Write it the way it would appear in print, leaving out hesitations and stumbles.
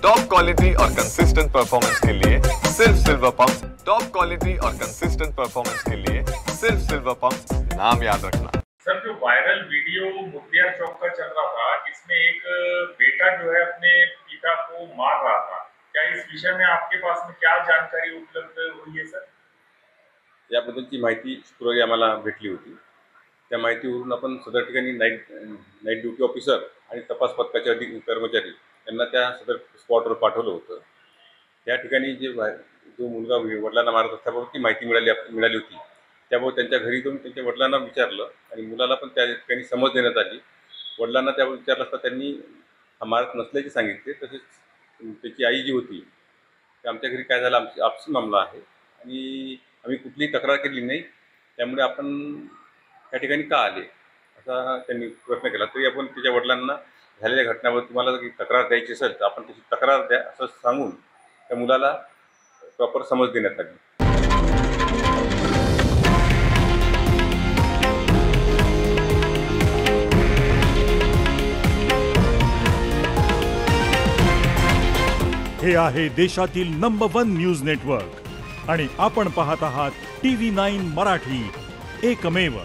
Top quality और consistent performance के लिए सिर्फ सिल्वर पंप्स। टॉप क्वालिटी और कंसिस्टेंट परफॉर्मेंस के लिए सिर्फ सिल्वर पंप्स, नाम याद रखना। सर, जो वायरल वीडियो मुखबिर चौक का चल रहा था जिसमें एक बेटा जो है अपने पिता को मार रहा था, क्या इस विषय में आपके पास में क्या जानकारी उपलब्ध हुई है सर? याबद्दलची माहिती शुक्रवारी आम्हाला भेटली होती। त्या माहितीवरून आपण सदर ठिकाणी नाईट ड्युटी ऑफिसर आणि तपास पथकाचे कर्मचारी यांना त्या सदर स्पॉटवर पाठवलं होतं। त्या ठिकाणी जो मुलगा वडिलांना मारत असल्याबाबत ती माहिती मिळाली होती। त्याबाबत त्यांच्या घरी जाऊन त्यांच्या वडिलांना विचारलं आणि मुलाला पण त्या ठिकाणी समज देण्यात आली। वडिलांना त्यावर विचारलं असता त्यांनी मारत नसल्याचे सांगितले। तसेच त्याची आई जी होती ते आमच्या घरी काय झालं, आमची आपसी मामला आहे आणि आम्ही कुठलीही तक्रार केली नाही, त्यामुळे आपण त्या ठिकाणी का आले असा त्यांनी प्रश्न केला। तरी आपण त्याच्या वडिलांना झालेल्या घटनावर तुम्हाला जर तक्रार द्यायची असेल तर आपण त्याची तक्रार द्या असं सांगून त्या मुलाला प्रॉपर समज देण्यात आली। हे आहे देशातील नंबर 1 न्यूज नेटवर्क आणि आपण पाहत आहात TV9 मराठी, एकमेव।